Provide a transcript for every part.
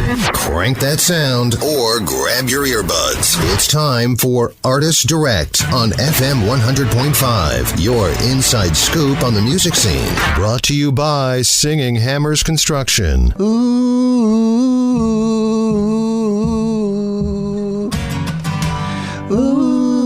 Crank that sound or grab your earbuds. It's time for Artist Direct on FM 100.5, your inside scoop on the music scene. Brought to you by Singing Hammers Construction. Ooh, ooh,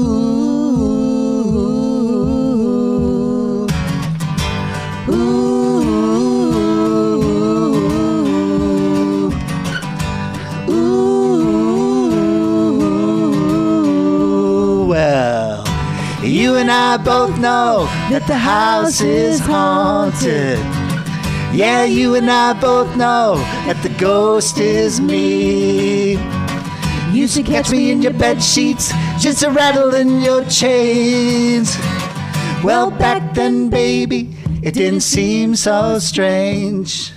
well, you and I both know that the house is haunted. Yeah, you and I both know that the ghost is me. You used to catch me in your bed sheets, just a rattle in your chains. Well, back then, baby, it didn't seem so strange.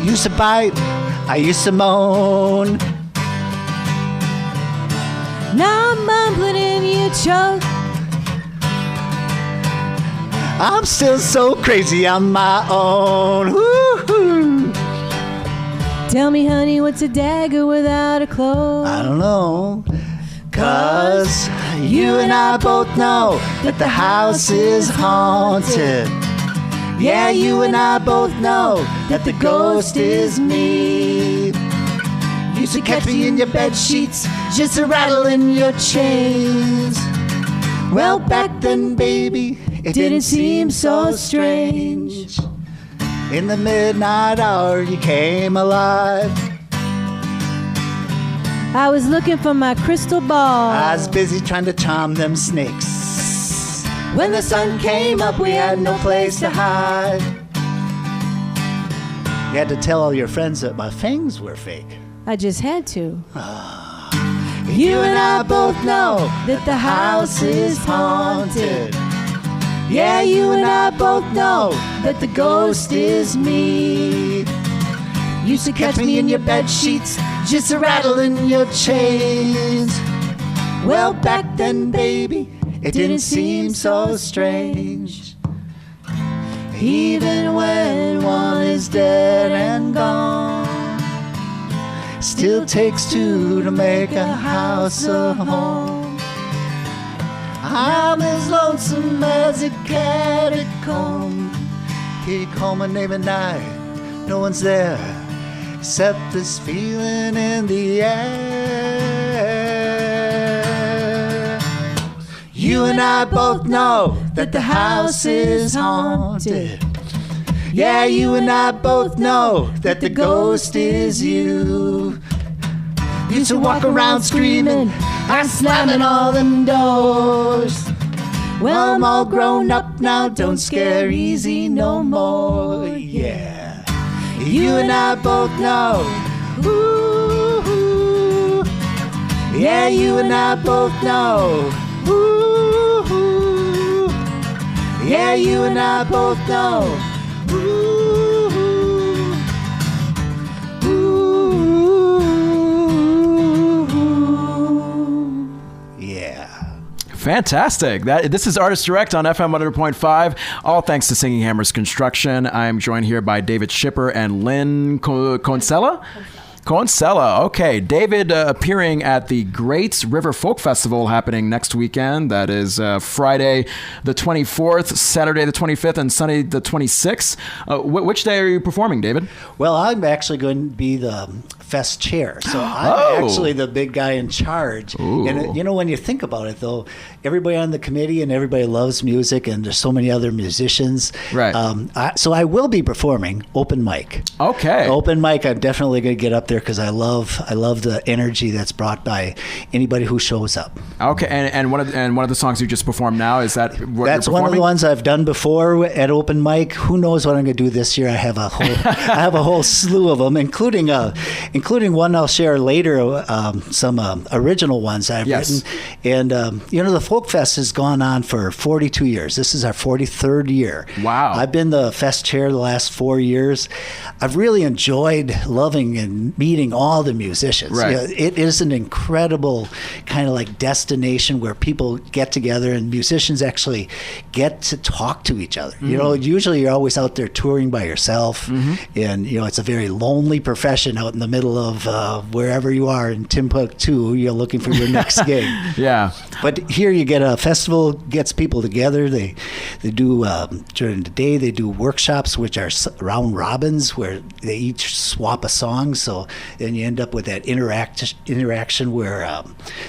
You used to bite, I used to moan. Now I'm mumbling and you choke. I'm still so crazy on my own. Woo-hoo. Tell me, honey, what's a dagger without a clove? I don't know. 'Cause you and I both know that the house is haunted. Yeah, you and I both know that the ghost is me. You used to catch me in your bed sheets, just a rattle in your chains. Well, back then, baby, it didn't seem so strange. In the midnight hour, you came alive. I was looking for my crystal ball. I was busy trying to charm them snakes. When the sun came up, we had no place to hide. You had to tell all your friends that my fangs were fake. I just had to. You and I both know that the house is haunted. Yeah, you and I both know that the ghost is me. Used to catch me in your bed sheets, just a rattle in your chains. Well, back then, baby, it didn't seem so strange. Even when one is dead and gone, still takes two to make a house a home. I'm as lonesome as a catacomb. Hear you call my name at night, no one's there except this feeling in the air. You and I both know that the house is haunted. Yeah, you and I both know that the ghost is you. Used to walk around screaming, I'm slamming all them doors. Well, I'm all grown up now, don't scare easy no more. Yeah, you and I both know. Ooh, yeah, you and I both know. Ooh, yeah, you and I both know. Fantastic. This is Artist Direct on FM 100.5. All thanks to Singing Hammers Construction. I am joined here by David Schipper and Lynn Konsela. Konsela. Okay. David appearing at the Great River Folk Festival happening next weekend. That is Friday the 24th, Saturday the 25th, and Sunday the 26th. Which day are you performing, David? Well, I'm actually going to be the fest chair. So I'm actually the big guy in charge. Ooh. And, you know, when you think about it, though, everybody on the committee and everybody loves music, and there's so many other musicians. Right. So I will be performing open mic. Okay. Open mic, I'm definitely going to get up there because I love the energy that's brought by anybody who shows up. Okay. And one of the songs you just performed now, is that what that's you're one of the ones I've done before at open mic. Who knows what I'm going to do this year? I have a whole slew of them, including including one I'll share later, some original ones I've written. And, the Folk Fest has gone on for 42 years. This is our 43rd year. Wow. I've been the fest chair the last 4 years. I've really enjoyed loving and meeting all the musicians. Right. It is an incredible kind of like destination where people get together and musicians actually get to talk to each other. Usually you're always out there touring by yourself, and it's a very lonely profession out in the middle of wherever you are in Timbuktu. You're looking for your next gig. Yeah. But here you get a festival, gets people together. They do during the day they do workshops, which are round robins where they each swap a song. So then you end up with that interaction where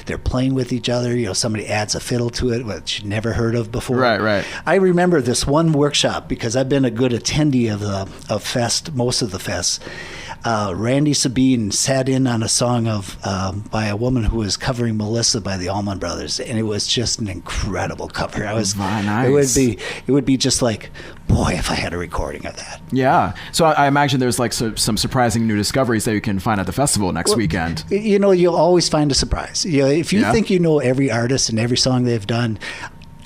they're playing with each other. Somebody adds a fiddle to it, which you never heard of before. Right. I remember this one workshop because I've been a good attendee of fest, most of the fests. Randy Sabine sat in on a song by a woman who was covering Melissa by the Allman Brothers, and it was just an incredible cover. Nice. It would be just like, boy, if I had a recording of that. Yeah. So I imagine there's like some surprising new discoveries that you can find at the festival next weekend. You'll always find a surprise. If you think you know every artist and every song they've done,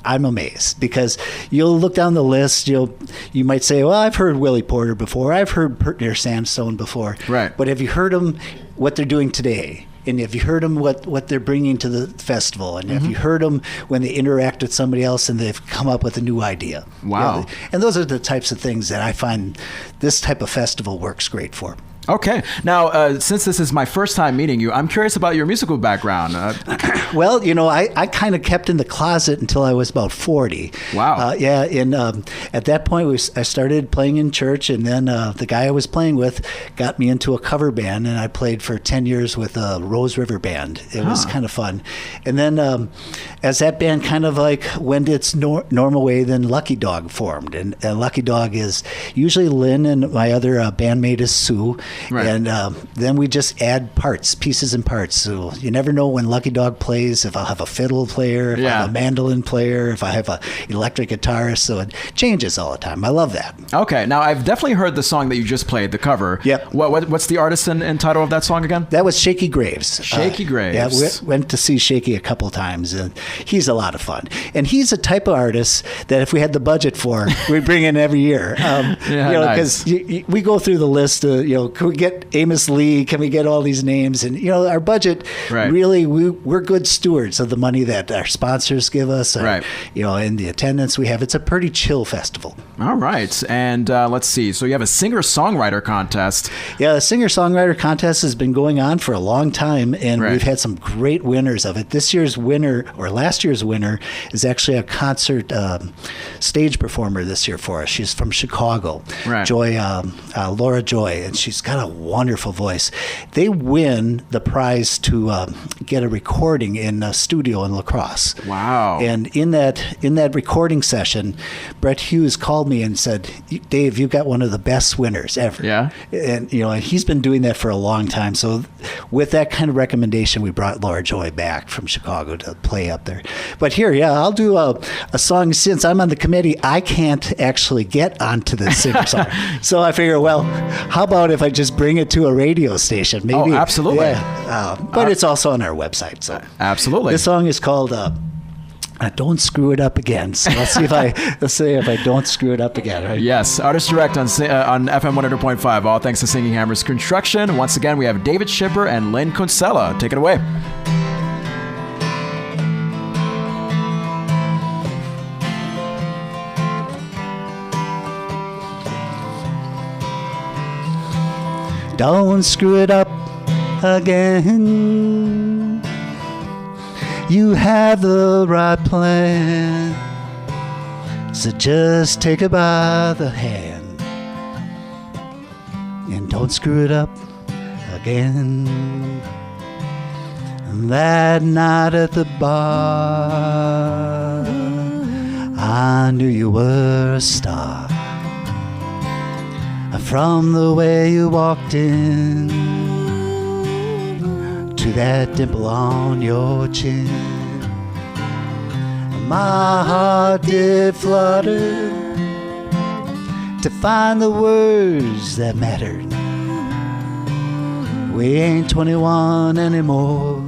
I'm amazed because you'll look down the list. You might say, well, I've heard Willie Porter before. I've heard Pertner Sandstone before. Right. But have you heard them, what they're doing today? And have you heard them, what they're bringing to the festival? And have you heard them when they interact with somebody else and they've come up with a new idea? Wow. And those are the types of things that I find this type of festival works great for. Okay. Now, since this is my first time meeting you, I'm curious about your musical background. Well, I kind of kept in the closet until I was about 40. Wow. And at that point, I started playing in church, and then the guy I was playing with got me into a cover band, and I played for 10 years with a Rose River band. It was kind of fun. And then as that band kind of like went its normal way, then Lucky Dog formed. And Lucky Dog is usually Lynn, and my other bandmate is Sue. Right. And then we just add pieces and parts. So you never know when Lucky Dog plays, if I'll have a fiddle player, if I have a mandolin player, if I have an electric guitarist. So it changes all the time. I love that. Okay. Now, I've definitely heard the song that you just played, the cover. Yep. What's the artist and title of that song again? That was Shaky Graves. Shaky Graves. Yeah, we went to see Shaky a couple times, and he's a lot of fun. And he's a type of artist that if we had the budget for, we'd bring in every year. Because we go through the list of, can we get Amos Lee? Can we get all these names? And, our budget, really, we're good stewards of the money that our sponsors give us. And the attendance we have. It's a pretty chill festival. All right. And let's see. So you have a singer-songwriter contest. Yeah, the singer-songwriter contest has been going on for a long time, and we've had some great winners of it. This year's winner, or last year's winner, is actually a concert stage performer this year for us. She's from Chicago. Right. Laura Joy, and she's got a wonderful voice. They win the prize to get a recording in a studio in La Crosse. Wow. And in that recording session, Brett Hughes called me and said, Dave, you've got one of the best winners ever. Yeah. And he's been doing that for a long time. So with that kind of recommendation, we brought Laura Joy back from Chicago to play up there. But here, I'll do a song. Since I'm on the committee, I can't actually get onto the singer-song. So I figure, well, how about if I just bring it to a radio station? Maybe. Oh, absolutely. Yeah. But it's also on our website. So absolutely. This song is called Don't Screw It Up Again. So let's see if I don't screw it up again. Right? Yes. Artist Direct on FM 100.5. All thanks to Singing Hammers Construction. Once again, we have David Schipper and Lynn Konsela. Take it away. Don't screw it up again. You have the right plan, so just take it by the hand and don't screw it up again. That night at the bar, I knew you were a star. From the way you walked in to that dimple on your chin, my heart did flutter to find the words that mattered We ain't 21 anymore.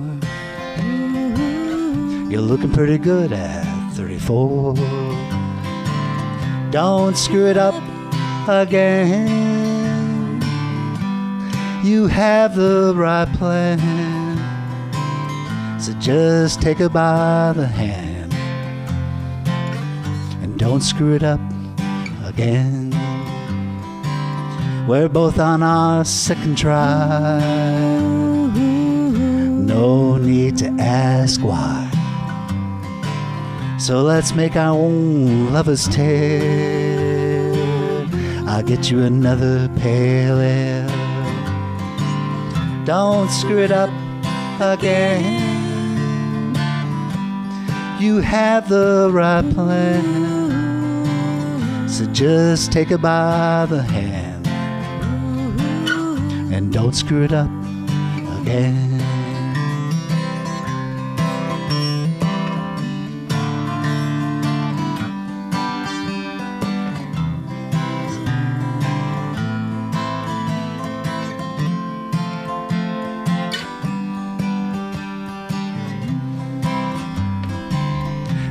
You're looking pretty good at 34. Don't screw it up again. You have the right plan, so just take her by the hand and don't screw it up again. We're both on our second try. No need to ask why. So let's make our own lover's tale. I'll get you another pale ale. Don't screw it up again. You have the right plan, so just take her by the hand and don't screw it up again.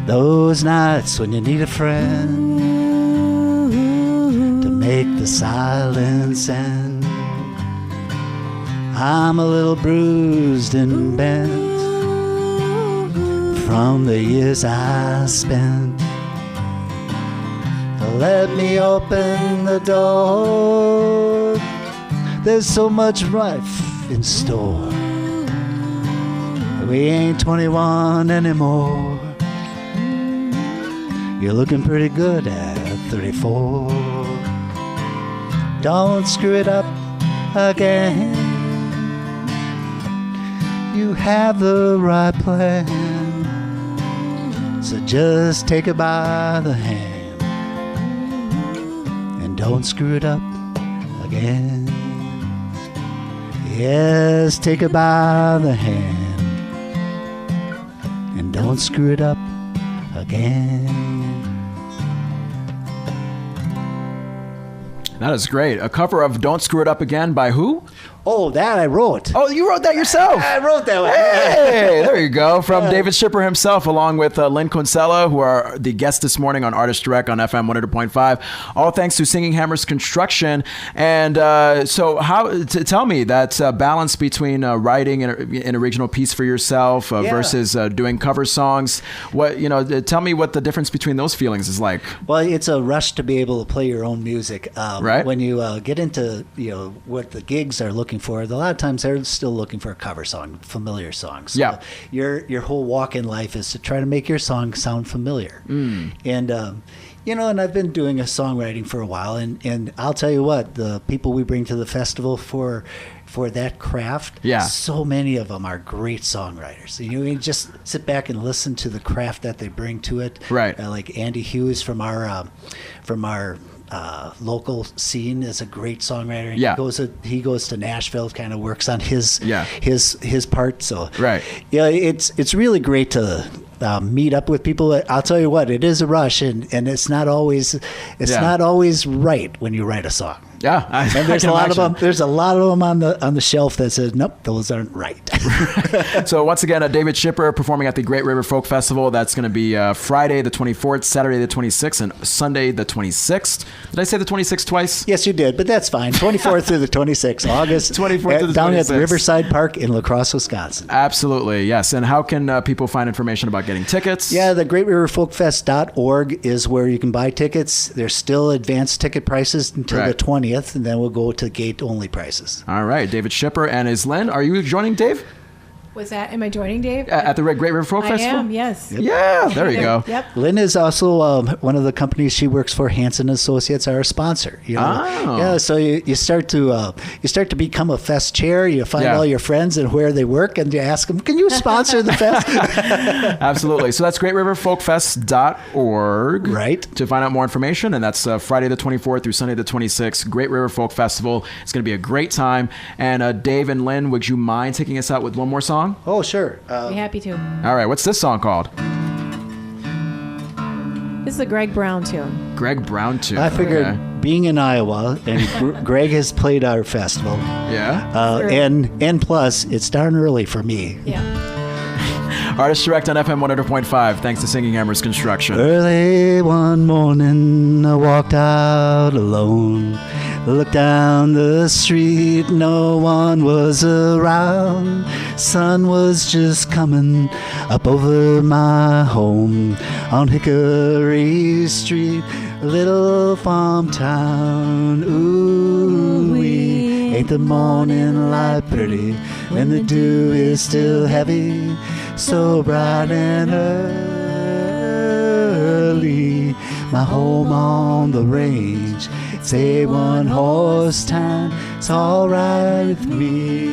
Those nights when you need a friend to make the silence end. I'm a little bruised and bent from the years I spent. Let me open the door. There's so much life in store. We ain't 21 anymore. You're looking pretty good at 34. Don't screw it up again. You have the right plan, so just take it by the hand and don't screw it up again. Yes, take it by the hand and don't screw it up again. That is great. A cover of Don't Screw It Up Again by who? Oh, that I wrote. Oh, you wrote that yourself. I wrote that one. Hey, there you go. From David Schipper himself, along with Lynn Konsela, who are the guests this morning on Artist Direct on FM 100.5. All thanks to Singing Hammers Construction. And so tell me that balance between writing an original piece for yourself versus doing cover songs. Tell me what the difference between those feelings is like. Well, it's a rush to be able to play your own music. Right. When you get into what the gigs are looking for, a lot of times they're still looking for a cover song, familiar songs. So yeah. Your whole walk in life is to try to make your song sound familiar. And and I've been doing a songwriting for a while, and I'll tell you what, the people we bring to the festival for that craft, so many of them are great songwriters. You just sit back and listen to the craft that they bring to it. Right. Like Andy Hughes from our local scene is a great songwriter. Yeah. He goes to Nashville, kind of works on his part. So right. Yeah, it's really great to meet up with people. I'll tell you what, it is a rush, and it's not always right when you write a song. Yeah, and there's a lot of them. There's a lot of them on the shelf that says, nope, those aren't right. So once again, David Schipper performing at the Great River Folk Festival. That's going to be Friday the 24th, Saturday the 26th, and Sunday the 26th. Did I say the 26th twice? Yes, you did, but that's fine. 24th through the 26th, August. 24th to the 26th. Down at the Riverside Park in La Crosse, Wisconsin. Absolutely, yes. And how can people find information about getting tickets? Yeah, the GreatRiverFolkFest.org is where you can buy tickets. There's still advanced ticket prices until the 20th. And then we'll go to gate-only prices. All right, David Schipper and Lynn. Are you joining Dave? Was that? Am I joining Dave? At the Great River Folk Festival? I am, yes. Yep. Yeah, there you go. Yep. Lynn is also one of the companies she works for. Hanson Associates are a sponsor. Yeah, so you start to become a fest chair. You find all your friends and where they work, and you ask them, "Can you sponsor the fest?" Absolutely. So that's GreatRiverFolkFest.org. Right. To find out more information, and that's Friday the 24th through Sunday the 26th. Great River Folk Festival. It's going to be a great time. And Dave and Lynn, would you mind taking us out with one more song? Oh, sure. Be happy to. All right. What's this song called? This is a Greg Brown tune. Greg Brown tune. I figured Okay. being in Iowa, and Greg has played our festival, Yeah. Sure. and plus, it's darn early for me. Yeah. Artist Direct on FM 100.5. Thanks to Singing Hammers Construction. Early one morning, I walked out alone. Looked down the street, no one was around. Sun was just coming up over my home on Hickory Street, a little farm town. Ooh-wee, ain't the morning light pretty when the dew is still heavy, so bright and early. My home on the range, it's a one-horse town, it's alright with me.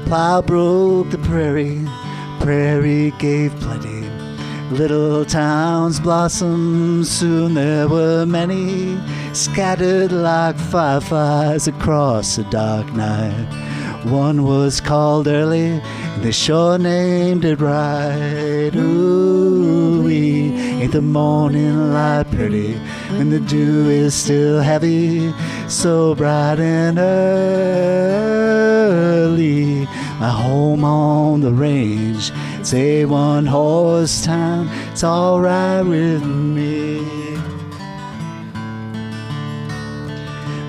Plow broke the prairie, prairie gave plenty. Little towns blossomed, soon there were many, scattered like fireflies across a dark night. One was called early, and they sure named it right. Ooh-wee, ain't the morning light pretty when the dew is still heavy, so bright and early. My home on the range, it's a one-horse town, it's alright with me.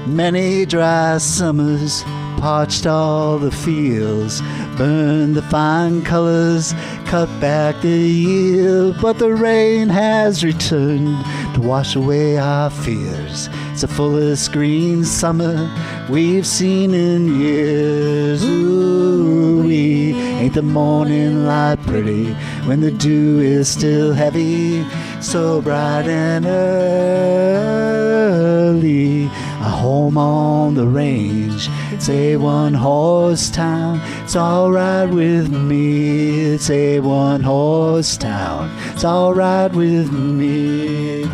Many dry summers parched all the fields, burned the fine colors, cut back the yield, but the rain has returned to wash away our fears. It's the fullest green summer we've seen in years. Ooh-wee, ain't the morning light pretty when the dew is still heavy, so bright and early. A home on the range, it's a one-horse town, it's alright with me. It's a one-horse town, it's alright with me.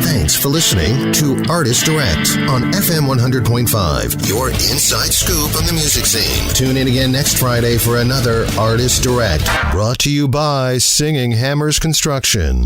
Thanks for listening to Artist Direct on FM 100.5, your inside scoop on the music scene. Tune in again next Friday for another Artist Direct, brought to you by Singing Hammers Construction.